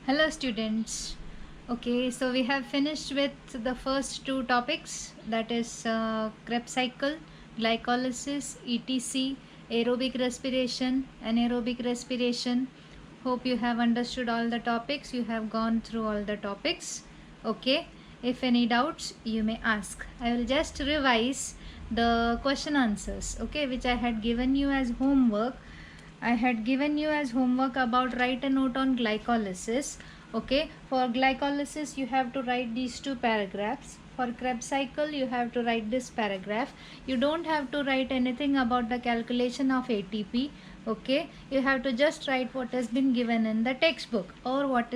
Hello students. Okay, so we have finished with the first two topics, that is Krebs cycle, glycolysis, etc., aerobic respiration, anaerobic respiration. Hope you have understood all the topics. You have gone through all the topics. Okay, if any doubts you may ask. I will just revise the question answers, okay, which I had given you as homework. I had given you as homework about write a note on glycolysis. Okay, for glycolysis you have to write these two paragraphs. For Krebs cycle you have to write this paragraph. You don't have to write anything about the calculation of ATP. Okay, you have to just write what has been given in the textbook or what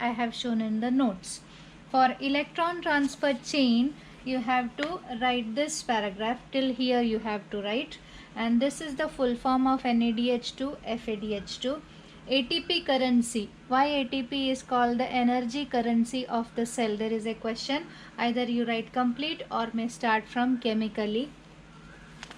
I have shown in the notes. For electron transfer chain you have to write this paragraph. Till here you have to write, and this is the full form of NADH2 FADH2. ATP currency. Why ATP is called the energy currency of the cell? There is a question. Either you write complete or may start from chemically.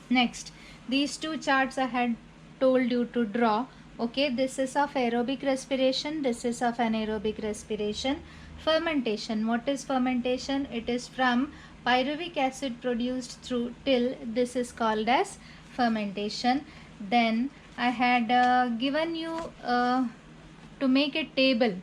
Next, these two charts I had told you to draw. Okay, this is of aerobic respiration, this is of anaerobic respiration. Fermentation. What is fermentation? It is from pyruvic acid produced through till. This is called as fermentation. Then I had given you to make a table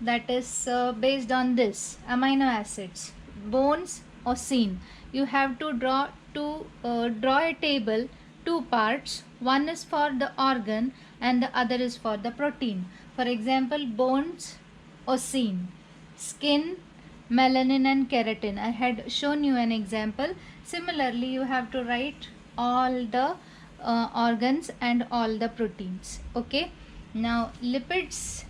that is based on this amino acids, bones, osine. You have to draw a table, two parts. One is for the organ and the other is for the protein. For example, bones, osine, skin, melanin and keratin. I had shown you an example. Similarly, you have to write all the organs and all the proteins. Okay, now lipids,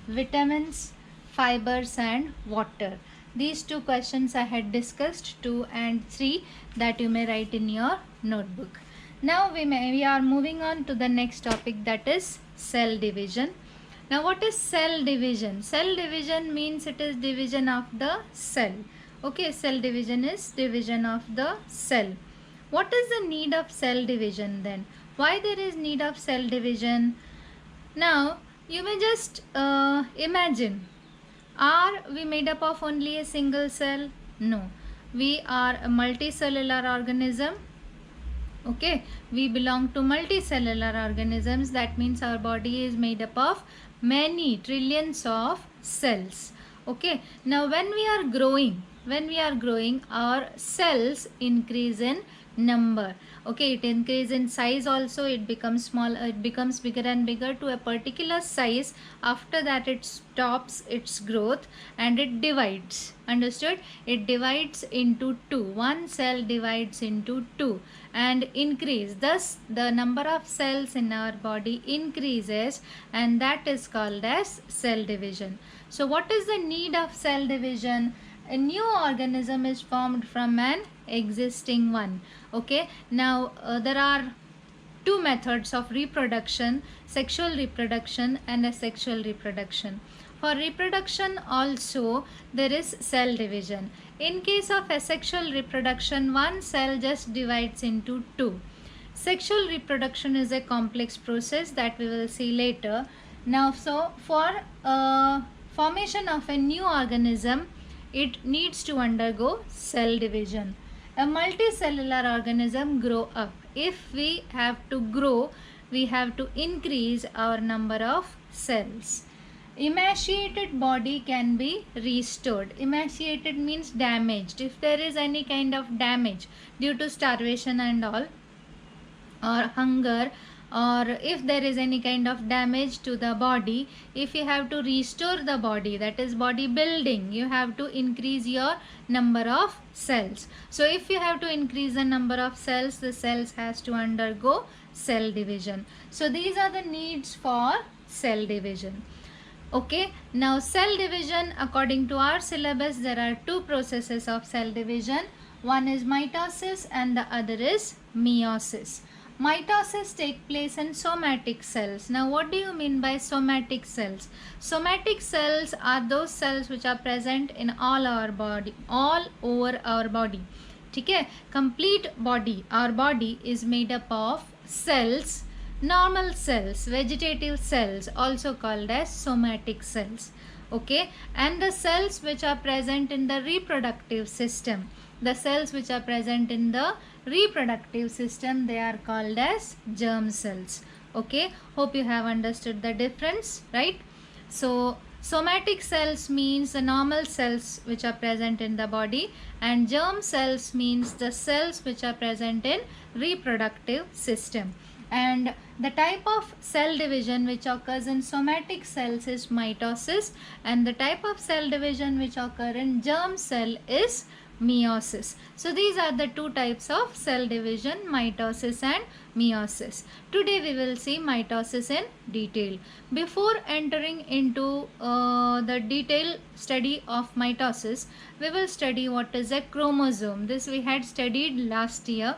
vitamins, fibers and water. These two questions I had discussed, 2 and 3, that you may write in your notebook. Now we are moving on to the next topic, that is cell division. Now what is cell division? Cell division means it is division of the cell. Okay, cell division is division of the cell. What is the need of cell division then? Why there is need of cell division? Now you may just imagine, are we made up of only a single cell? No, we are a multicellular organism. Okay, we belong to multicellular organisms. That means our body is made up of many trillions of cells. Okay, now when we are growing, our cells increase in number. Okay, it increase in size also. It becomes small, it becomes bigger and bigger to a particular size. After that it stops its growth and it divides. Understood? It divides into two. One cell divides into two and increase. Thus the number of cells in our body increases, and that is called as cell division. So what is the need of cell division? A new organism is formed from an existing one. Okay, now there are two methods of reproduction: sexual reproduction and asexual reproduction. For reproduction also there is cell division. In case of asexual reproduction, one cell just divides into two. Sexual reproduction is a complex process that we will see later. Now, so for formation of a new organism, it needs to undergo cell division. A multicellular organism grow up. If we have to grow, we have to increase our number of cells. Emaciated body can be restored. Emaciated means damaged. If there is any kind of damage due to starvation and all, or hunger, or if there is any kind of damage to the body, if you have to restore the body, that is body building, you have to increase your number of cells. So if you have to increase the number of cells, the cells has to undergo cell division. So these are the needs for cell division. Okay, now cell division, according to our syllabus, there are two processes of cell division. One is mitosis and the other is meiosis. Mitosis takes place in somatic cells. Now what do you mean by somatic cells? Somatic cells are those cells which are present in all our body, all over our body. Okay, complete body, our body is made up of cells. Normal cells, vegetative cells, also called as somatic cells. Okay, and the cells which are present in the reproductive system, the cells which are present in the reproductive system, they are called as germ cells. Okay, hope you have understood the difference, right? So somatic cells means the normal cells which are present in the body, and germ cells means the cells which are present in reproductive system. And the type of cell division which occurs in somatic cells is mitosis, and the type of cell division which occur in germ cell is meiosis. So these are the two types of cell division, mitosis and meiosis. Today we will see mitosis in detail. Before entering into the detailed study of mitosis, we will study what is a chromosome. This we had studied last year.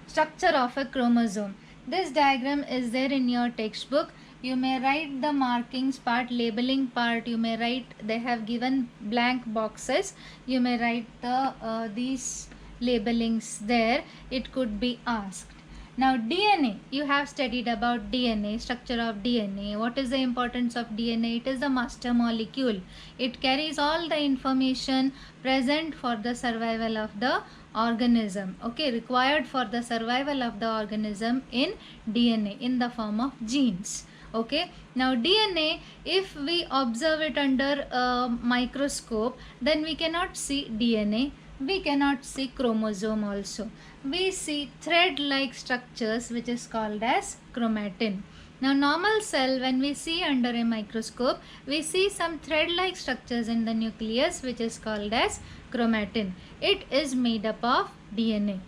Structure of a chromosome. This diagram is there in your textbook. You may write the markings part, labeling part. You may write, they have given blank boxes. You may write the these labelings there. It could be asked. Now DNA, you have studied about DNA, structure of DNA. What is the importance of DNA? It is the master molecule. It carries all the information present for the survival of the organism. Okay, required for the survival of the organism in DNA in the form of genes. Okay, now DNA, if we observe it under a microscope, then we cannot see DNA. We cannot see chromosome also. We see thread-like structures which is called as chromatin. Now normal cell, when we see under a microscope, we see some thread-like structures in the nucleus which is called as chromatin. It is made up of DNA.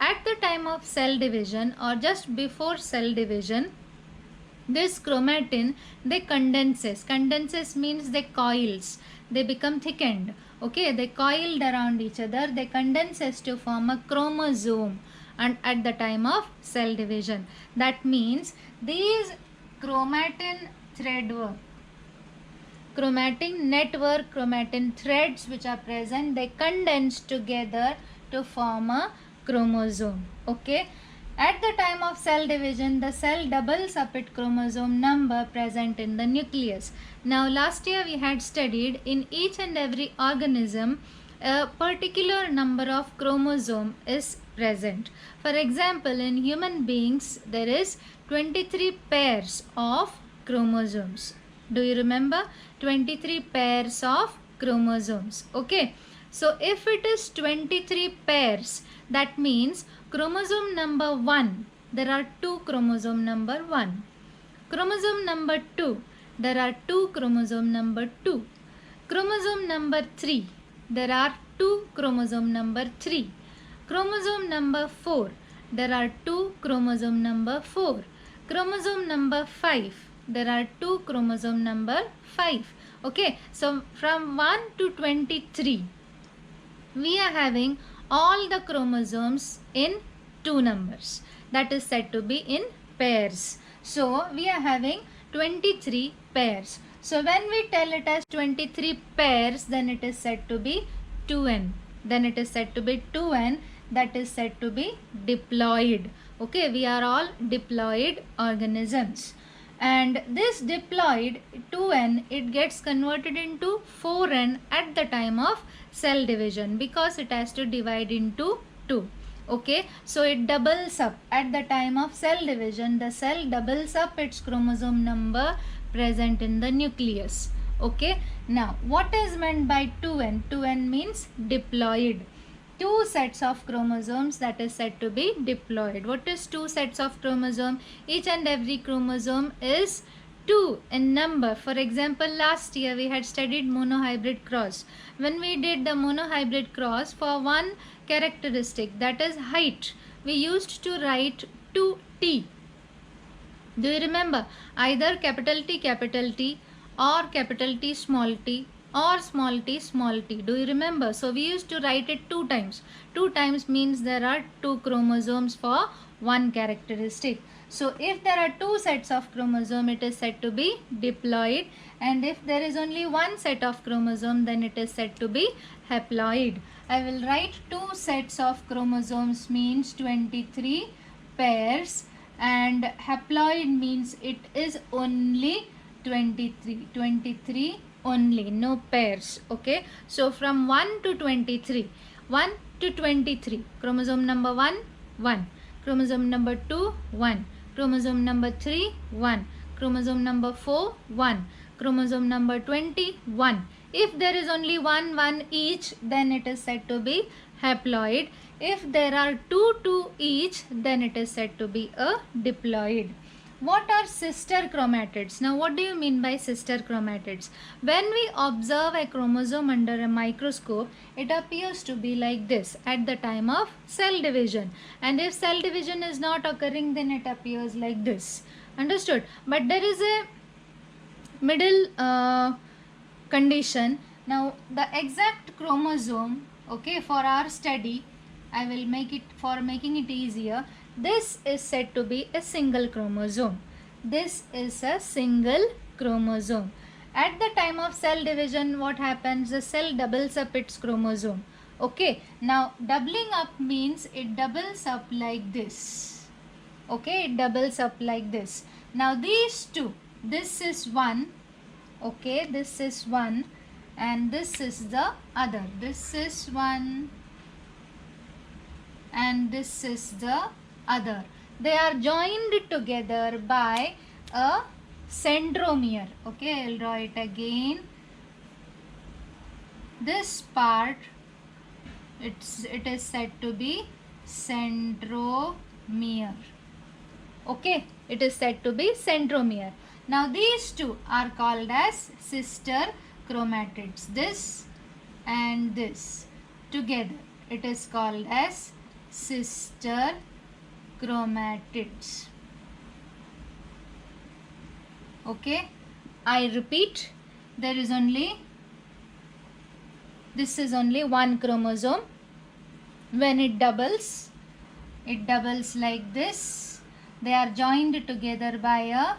At the time of cell division or just before cell division, this chromatin, they condenses means they coils, they become thickened. Okay, they coiled around each other, they condenses to form a chromosome, and at the time of cell division, that means these chromatin threadwork, chromatin network, chromatin threads which are present, they condense together to form a chromosome. Okay, at the time of cell division, the cell doubles up its chromosome number present in the nucleus. Now last year we had studied in each and every organism a particular number of chromosome is present. For example, in human beings there is 23 pairs of chromosomes. Do you remember? 23 pairs of chromosomes. Okay. So if it is 23 pairs, that means chromosome number 1, there are 2 chromosome number 1. Chromosome number 2, there are 2 chromosome number 2. Chromosome number 3, there are 2 chromosome number 3. Chromosome number 4, there are 2 chromosome number 4. Chromosome number 5, there are 2 chromosome number 5. Okay, so from 1 to 23, we are having all the chromosomes in 2 numbers, that is said to be in pairs. So we are having 23 pairs. So when we tell it as 23 pairs, then it is said to be 2n. Then it is said to be 2n, that is said to be diploid. Okay, we are all diploid organisms. And this diploid 2n, it gets converted into 4n at the time of cell division because it has to divide into 2. Okay, so it doubles up at the time of cell division. The cell doubles up its chromosome number present in the nucleus. Okay, now what is meant by 2n? 2n means diploid. 2 sets of chromosomes, that is said to be diploid. What is 2 sets of chromosome? Each and every chromosome is 2 in number. For example, last year we had studied monohybrid cross. When we did the monohybrid cross, for one characteristic, that is height, we used to write 2t. Do you remember? Either capital T or capital T small t or small t. Do you remember? So we used to write it 2 times. 2 times means there are 2 chromosomes for one characteristic. So if there are 2 sets of chromosome, it is said to be diploid, and if there is only 1 set of chromosome, then it is said to be haploid. I will write 2 sets of chromosomes means 23 pairs, and haploid means it is only 23 only, no pairs. Okay, so from 1 to 23, 1 to 23, chromosome number 1, 1, chromosome number 2, 1, chromosome number 3, 1, chromosome number 4, 1, chromosome number 20, 1. If there is only one each, then it is said to be haploid. If there are two each, then it is said to be a diploid. What are sister chromatids? Now, what do you mean by sister chromatids? When we observe a chromosome under a microscope, it appears to be like this at the time of cell division. And if cell division is not occurring, then it appears like this. Understood? But there is a middle condition. Now, the exact chromosome, okay, for our study, I will make it, for making it easier, this is said to be a single chromosome. This is a single chromosome. At the time of cell division, what happens? The cell doubles up its chromosome. Okay, now doubling up means it doubles up like this. Okay, it doubles up like this. Now these two, this is one, okay, this is one, and this is the other. This is one and this is the other. They are joined together by a centromere. Okay, I'll draw it again. This part, it is said to be centromere. Okay, it is said to be centromere. Now these two are called as sister chromatids. This and this together, it is called as sister chromatids. Okay, I repeat, there is only, this is only one chromosome. When it doubles like this. They are joined together by a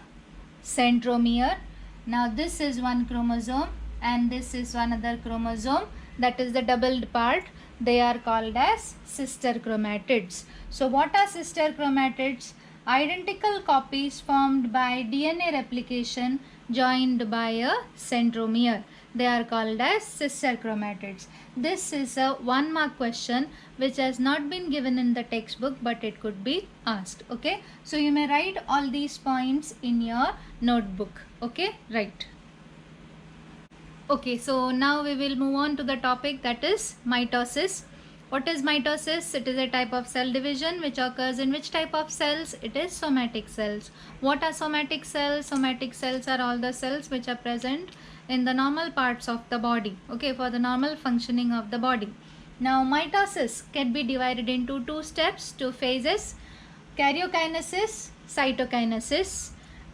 centromere. Now this is one chromosome and this is one other chromosome, that is the doubled part. They are called as sister chromatids. So what are sister chromatids? Identical copies formed by DNA replication joined by a centromere. They are called as sister chromatids. This is a 1 mark question which has not been given in the textbook, but it could be asked. Okay, so you may write all these points in your notebook. Okay, right. Okay, so now we will move on to the topic, that is mitosis. What is mitosis? It is a type of cell division which occurs in which type of cells? It is somatic cells. What are somatic cells? Somatic cells are all the cells which are present in the normal parts of the body, okay, for the normal functioning of the body. Now mitosis can be divided into two steps, two phases: karyokinesis, cytokinesis.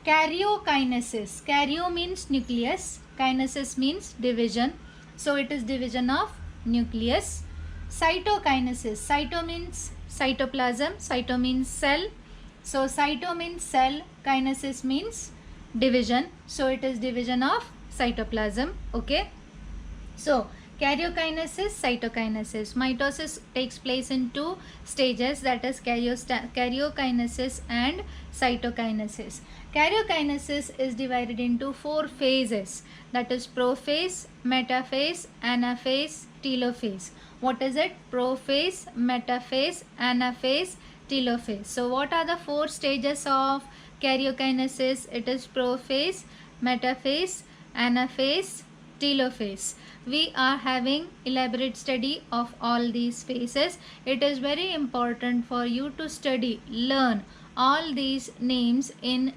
Karyokinesis, karyo means nucleus, kinesis means division, so it is division of nucleus. Cytokinesis, cyto means cytoplasm, cyto means cell, so cyto means cell, kinesis means division, so it is division of cytoplasm. Okay, so karyokinesis, cytokinesis. Mitosis takes place in two stages, that is karyokinesis and cytokinesis. Karyokinesis is divided into four phases, that is prophase, metaphase, anaphase, telophase. What is it? Prophase, metaphase, anaphase, telophase. So what are the four stages of karyokinesis? It is prophase, metaphase, anaphase, telophase. We are having elaborate study of all these phases. It is very important for you to study, learn all these names in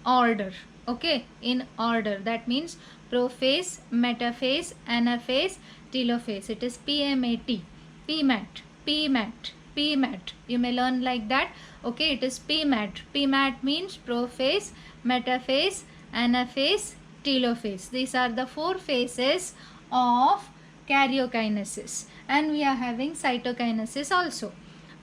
order. Okay, in order. That means prophase, metaphase, anaphase, telophase. It is PMAT, PMAT, PMAT, PMAT. You may learn like that. Okay, it is PMAT. PMAT means prophase, metaphase, anaphase, telophase. These are the four phases of karyokinesis, and we are having cytokinesis also.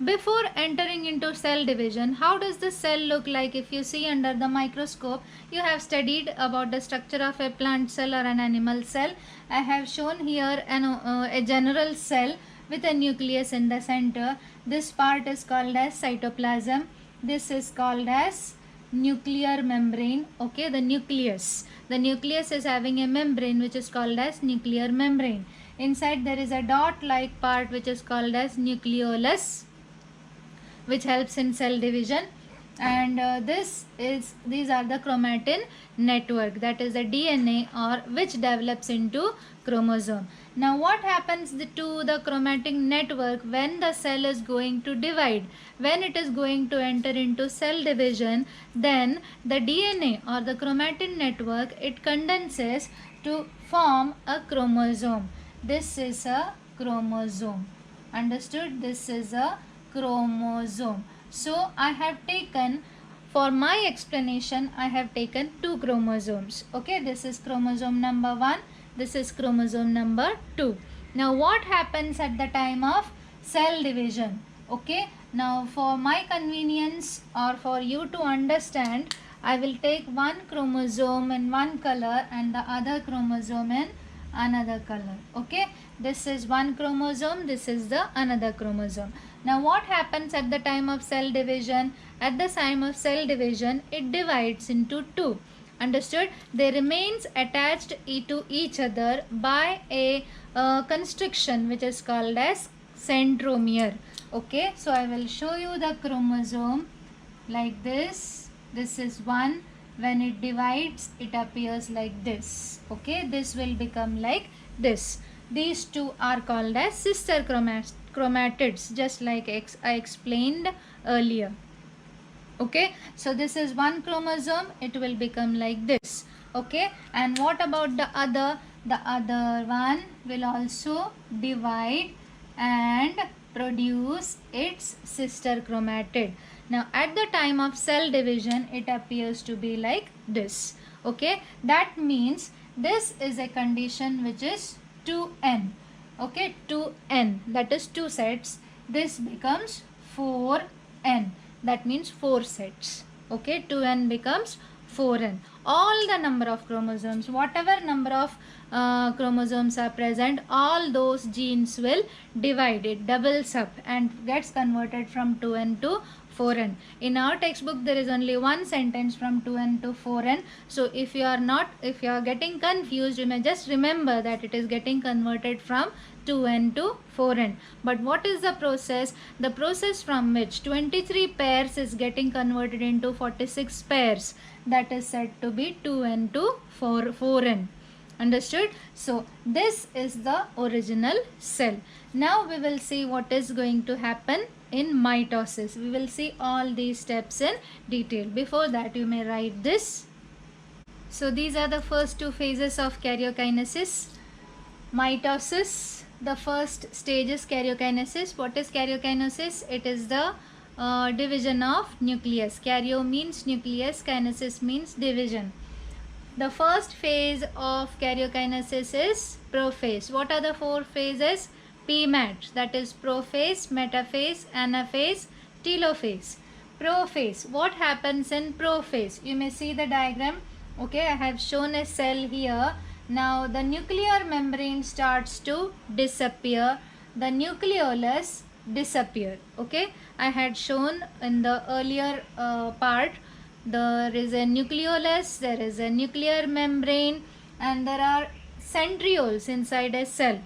Before entering into cell division, how does the cell look like? If you see under the microscope, you have studied about the structure of a plant cell or an animal cell. I have shown here a general cell with a nucleus in the center. This part is called as cytoplasm. This is called as nuclear membrane. Okay, the nucleus is having a membrane which is called as nuclear membrane. Inside there is a dot like part which is called as nucleolus, which helps in cell division. And these are the chromatin network, that is the DNA, or which develops into chromosome. Now what happens to the chromatin network when the cell is going to divide? When it is going to enter into cell division, then the DNA or the chromatin network, it condenses to form a chromosome. This is a chromosome. Understood? This is a chromosome. So I have taken, for my explanation, I have taken 2 chromosomes. Okay, this is chromosome number 1, this is chromosome number 2. Now what happens at the time of cell division? Okay, now for my convenience or for you to understand, I will take one chromosome in one color and the other chromosome in another color. Okay, this is one chromosome, this is the another chromosome. Now what happens at the time of cell division? At the time of cell division, it divides into 2. Understood? They remains attached to each other by a constriction which is called as centromere. Okay, so I will show you the chromosome like this. This is one. When it divides, it appears like this. Okay, this will become like this. These two are called as sister chromatids, just like I explained earlier. Okay, so this is one chromosome, it will become like this. Okay, and what about the other? The other one will also divide and produce its sister chromatid. Now at the time of cell division, it appears to be like this. Okay, that means this is a condition which is 2n. Okay, 2n, that is 2 sets. This becomes 4n, that means 4 sets. Okay, 2n becomes 4n. All the number of chromosomes, whatever number of chromosomes are present, all those genes will divide, it doubles up and gets converted from 2n to 4n. In our textbook there is only one sentence from 2n to 4n. So if you are getting confused, you may just remember that it is getting converted from 2n to 4n. But what is the process? The process from which 23 pairs is getting converted into 46 pairs, that is said to be 2n to 4n. Understood? So this is the original cell. Now we will see what is going to happen in mitosis. We will see all these steps in detail. Before that, you may write this. So these are the first 2 phases of karyokinesis. Mitosis, the first stage is karyokinesis. What is karyokinesis? It is the division of nucleus. Karyo means nucleus, kinesis means division. The first phase of karyokinesis is prophase. What are the 4 phases? PMAT, that is prophase, metaphase, anaphase, telophase. Prophase. What happens in prophase? You may see the diagram. Okay, I have shown a cell here. Now the nuclear membrane starts to disappear. The nucleolus disappear. Okay, I had shown in the earlier part. There is a nucleolus, there is a nuclear membrane, and there are centrioles inside a cell.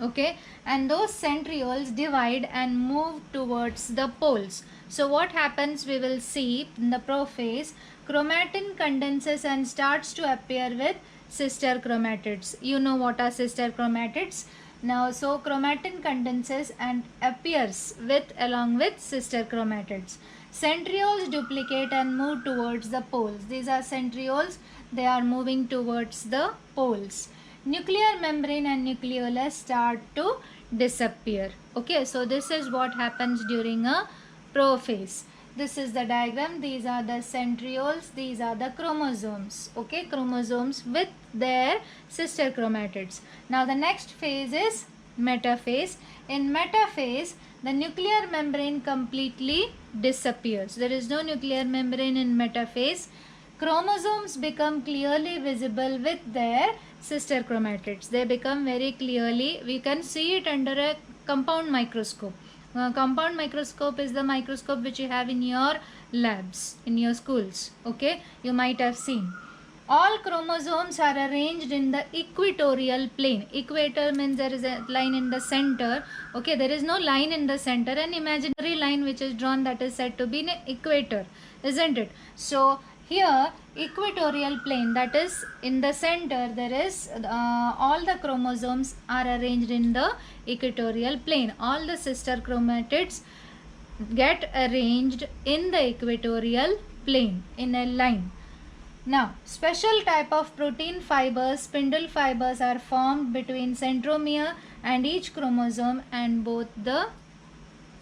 Okay, and those centrioles divide and move towards the poles. So what happens, we will see in the prophase, chromatin condenses and starts to appear with sister chromatids. You know what are sister chromatids. Now, so chromatin condenses and appears along with sister chromatids. Centrioles duplicate and move towards the poles. These are centrioles, they are moving towards the poles. Nuclear membrane and nucleolus start to disappear. Okay, so this is what happens during a prophase. This is the diagram. These are the centrioles, these are the chromosomes. Okay, chromosomes with their sister chromatids. Now the next phase is metaphase. In metaphase, the nuclear membrane completely disappears. There is no nuclear membrane in metaphase. Chromosomes become clearly visible with their sister chromatids. They become very clearly, we can see it under a compound microscope. Compound microscope is the microscope which you have in your labs, in your schools. Okay, you might have seen. All chromosomes are arranged in the equatorial plane. Equator means there is a line in the center. Okay, there is no line in the center. An imaginary line which is drawn, that is said to be an equator, isn't it? So here equatorial plane, that is in the center, there is all the chromosomes are arranged in the equatorial plane. All the sister chromatids get arranged in the equatorial plane in a line. Now, special type of protein fibers, spindle fibers, are formed between centromere and each chromosome and both the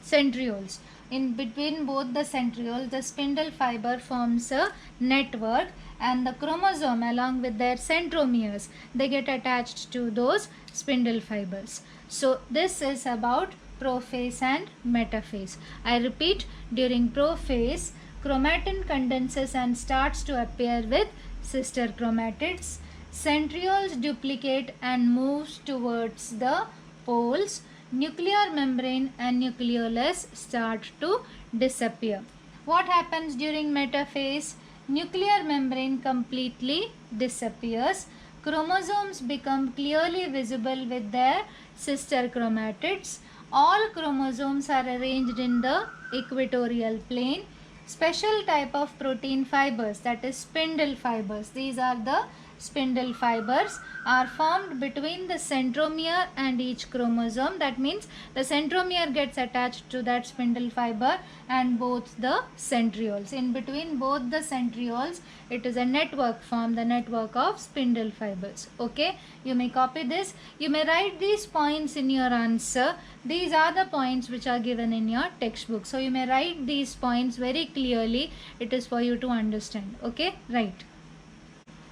centrioles. In between both the centrioles, the spindle fiber forms a network, and the chromosome along with their centromeres, they get attached to those spindle fibers. So this is about prophase and metaphase. I repeat, during prophase, chromatin condenses and starts to appear with sister chromatids. Centrioles duplicate and moves towards the poles. Nuclear membrane and nucleolus start to disappear. What happens during metaphase? Nuclear membrane completely disappears. Chromosomes become clearly visible with their sister chromatids. All chromosomes are arranged in the equatorial plane. Special type of protein fibers, that is spindle fibers, these are the spindle fibers, are formed between the centromere and each chromosome. That means the centromere gets attached to that spindle fiber and both the centrioles. In between both the centrioles, it is a network formed, the network of spindle fibers. Okay, you may copy this. You may write these points in your answer. These are the points which are given in your textbook. So you may write these points very clearly. It is for you to understand. Okay, right.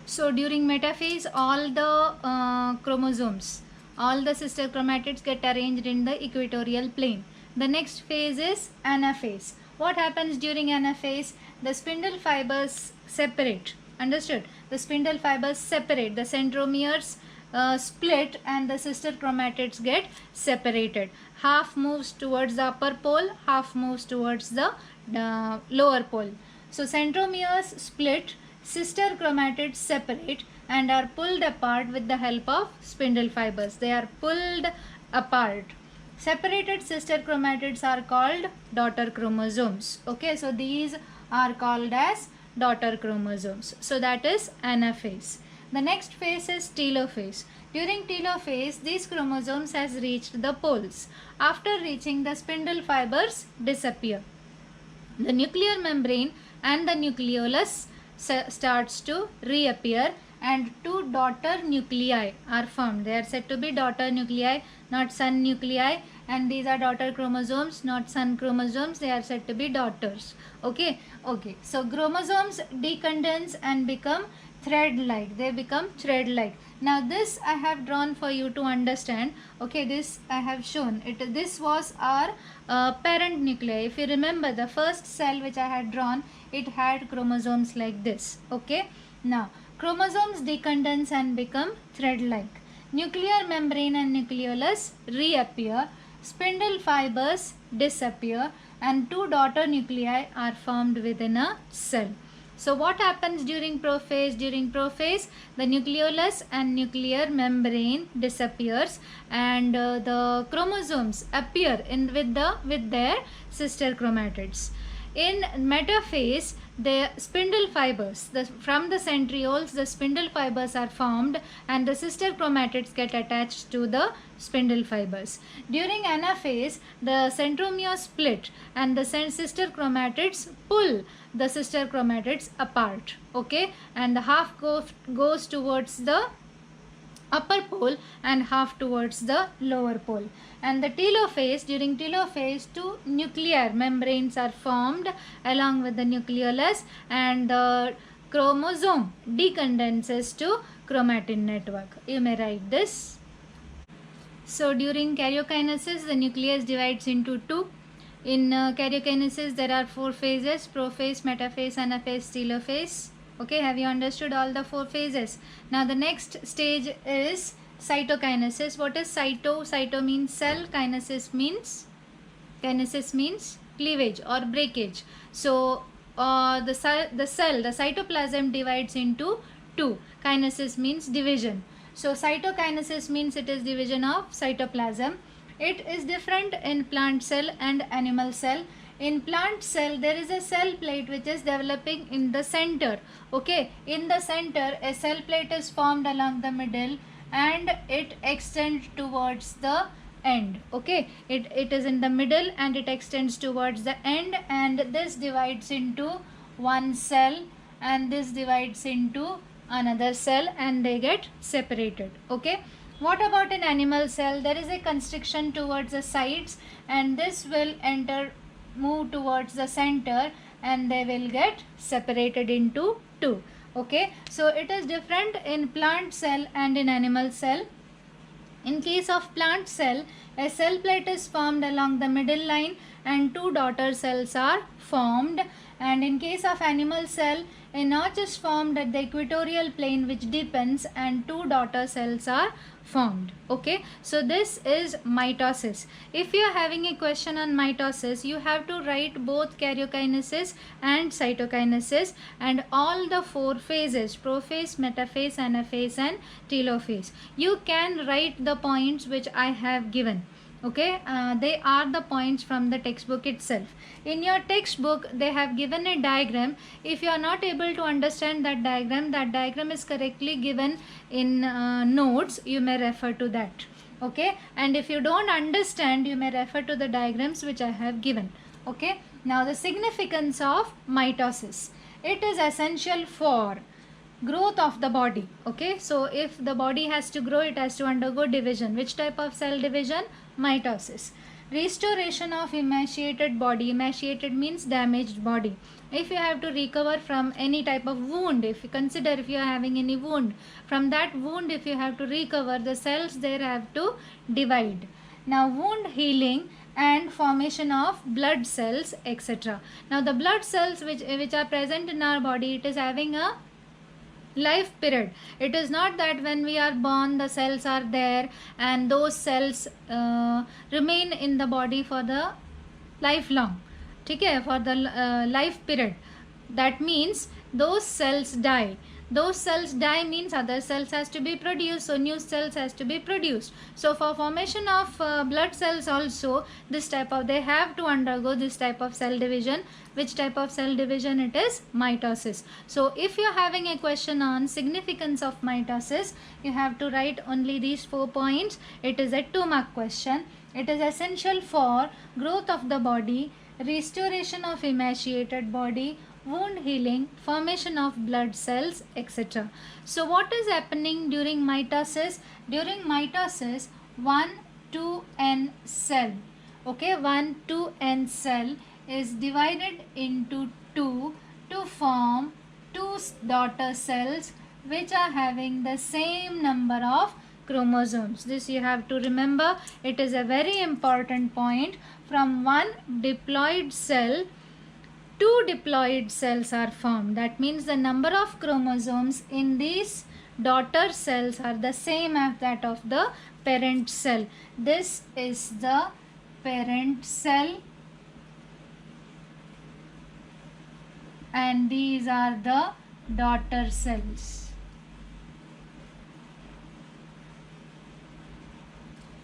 So during metaphase, all the chromosomes, all the sister chromatids get arranged in the equatorial plane. The next phase is anaphase. What happens during anaphase? The spindle fibers separate. Understood? The spindle fibers separate. The centromeres split and the sister chromatids get separated. Half moves towards the upper pole, half moves towards the lower pole. So centromeres split, sister chromatids separate and are pulled apart with the help of spindle fibers. They are pulled apart. Separated sister chromatids are called daughter chromosomes. Okay, so these are called as daughter chromosomes. So that is anaphase. The next phase is telophase. During telophase, these chromosomes has reached the poles. After reaching, the spindle fibers disappear. The nuclear membrane and the nucleolus starts to reappear and two daughter nuclei are formed. They are said to be daughter nuclei, not son nuclei, and these are daughter chromosomes, not son chromosomes. They are said to be daughters. Okay, so chromosomes decondense and become thread-like. They become thread-like. Now this I have drawn for you to understand. Okay, this I have shown. This was our parent nuclei. If you remember, the first cell which I had drawn, it had chromosomes like this. Okay, now chromosomes decondense and become thread-like. Nuclear membrane and nucleolus reappear. Spindle fibers disappear and two daughter nuclei are formed within a cell. So what happens during prophase? During prophase, the nucleolus and nuclear membrane disappears and the chromosomes appear with their sister chromatids. In metaphase, the spindle fibers, from the centrioles, the spindle fibers are formed and the sister chromatids get attached to the spindle fibers. During anaphase, the centromere split and the sister chromatids pull the sister chromatids apart. Okay, and the half goes towards the upper pole and half towards the lower pole. And the telophase, during telophase, two nuclear membranes are formed along with the nucleolus and the chromosome decondenses to chromatin network. You may write this. So during karyokinesis, the nucleus divides into two. In karyokinesis, there are four phases: prophase, metaphase, anaphase, telophase. Okay, have you understood all the four phases? Now the next stage is cytokinesis. What is cyto? Cyto means cell, kinesis means Kinesis means cleavage or breakage. So the cytoplasm divides into two. Kinesis means division. So cytokinesis means it is division of cytoplasm. It is different in plant cell and animal cell. In plant cell there is a cell plate which is developing in the center. Okay, in the center a cell plate is formed along the middle and it extends towards the end. Okay, it is in the middle and it extends towards the end, and this divides into one cell and this divides into another cell and they get separated. Okay, what about an animal cell? There is a constriction towards the sides and this will move towards the center and they will get separated into two. Okay, so it is different in plant cell and in animal cell. In case of plant cell, a cell plate is formed along the middle line and two daughter cells are formed. And in case of animal cell, a notch is formed at the equatorial plane which deepens and two daughter cells are formed. Okay, so this is mitosis. If you are having a question on mitosis, you have to write both karyokinesis and cytokinesis and all the four phases: prophase, metaphase, anaphase and telophase. You can write the points which I have given. Okay, they are the points from the textbook itself. In your textbook they have given a diagram. If you are not able to understand that diagram is correctly given in notes, you may refer to that. Okay, and if you don't understand, you may refer to the diagrams which I have given. Okay, now the significance of mitosis. It is essential for growth of the body. Okay, so if the body has to grow, it has to undergo division. Which type of cell division? Mitosis. Restoration of emaciated body. Emaciated means damaged body. If you have to recover from any type of wound, if you consider if you are having any wound, from that wound if you have to recover, the cells there have to divide. Now wound healing and formation of blood cells, etc. Now the blood cells which are present in our body, it is having a life period. It is not that when we are born the cells are there and those cells remain in the body for the lifelong. Okay, for the life period. That means those cells die. Those cells die means other cells has to be produced, so new cells has to be produced. So for formation of blood cells also, this type of, they have to undergo this type of cell division. Which type of cell division? It is mitosis. So if you are having a question on significance of mitosis, you have to write only these 4 points. It is a 2-mark question. It is essential for growth of the body, restoration of emaciated body, wound healing, formation of blood cells, etc. So what is happening during mitosis? During mitosis, 1,2n cell, okay, 1,2n cell is divided into 2 to form 2 daughter cells which are having the same number of chromosomes. This you have to remember. It is a very important point. From one diploid cell, 2 diploid cells are formed. That means the number of chromosomes in these daughter cells are the same as that of the parent cell. This is the parent cell and these are the daughter cells.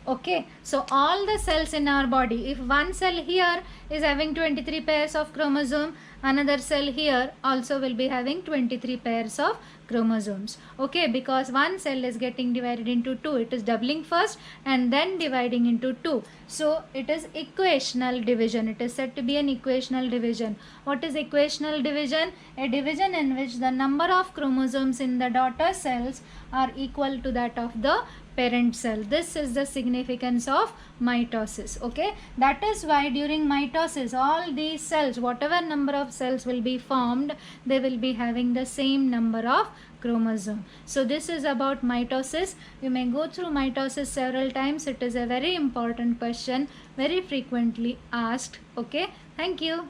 Okay, so all the cells in our body, if one cell here is having 23 pairs of chromosome, another cell here also will be having 23 pairs of chromosomes. Okay, because one cell is getting divided into 2, it is doubling first and then dividing into 2. So it is equational division. It is said to be an equational division. What is equational division? A division in which the number of chromosomes in the daughter cells are equal to that of the parent cell. This is the significance of mitosis. Okay, that is why during mitosis all these cells, whatever number of cells will be formed, they will be having the same number of chromosome. So this is about mitosis. You may go through mitosis several times. It is a very important question, very frequently asked. Okay, thank you.